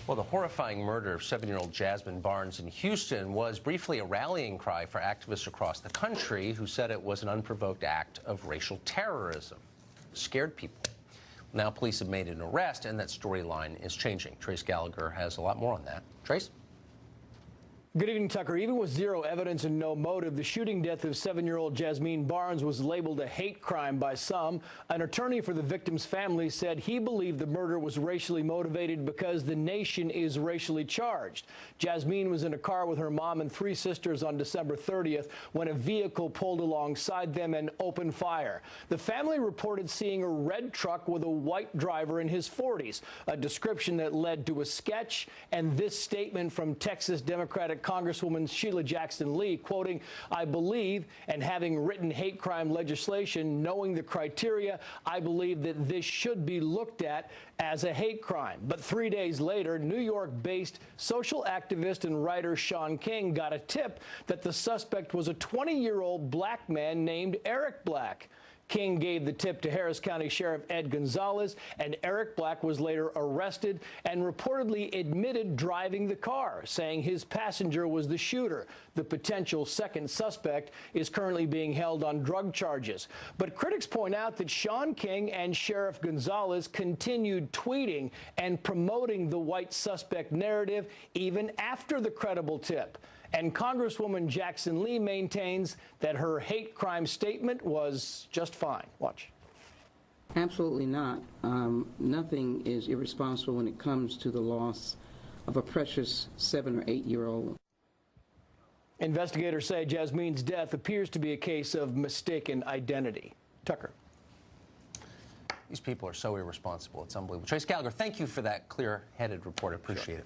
Well, the horrifying murder of 7-year-old Jasmine Barnes in Houston was briefly a rallying cry for activists across the country who said it was an unprovoked act of racial terrorism. Scared people. Now police have made an arrest, and that storyline is changing. Trace Gallagher has a lot more on that. Trace? Good evening, Tucker. Even with zero evidence and no motive, the shooting death of 7-year-old Jasmine Barnes was labeled a hate crime by some. An attorney for the victim's family said he believed the murder was racially motivated because the nation is racially charged. Jasmine was in a car with her mom and 3 sisters on December 30th when a vehicle pulled alongside them and opened fire. The family reported seeing a red truck with a white driver in his 40s, a description that led to a sketch and this statement from Texas Democratic Congresswoman Sheila Jackson Lee, quoting, "I believe, and having written hate crime legislation, knowing the criteria, I believe that this should be looked at as a hate crime." But 3 days later, New York-based social activist and writer Sean King got a tip that the suspect was a 20-year-old black man named Eric Black. King gave the tip to Harris County Sheriff Ed Gonzalez, and Eric Black was later arrested and reportedly admitted driving the car, saying his passenger was the shooter. The potential second suspect is currently being held on drug charges. But critics point out that Sean King and Sheriff Gonzalez continued tweeting and promoting the white suspect narrative even after the credible tip. And Congresswoman Jackson Lee maintains that her hate crime statement was just fine. Watch. Absolutely not. Nothing is irresponsible when it comes to the loss of a precious 7 or 8-year-old. Investigators say Jasmine's death appears to be a case of mistaken identity. Tucker. These people are so irresponsible. It's unbelievable. Trace Gallagher, thank you for that clear-headed report. I appreciate it.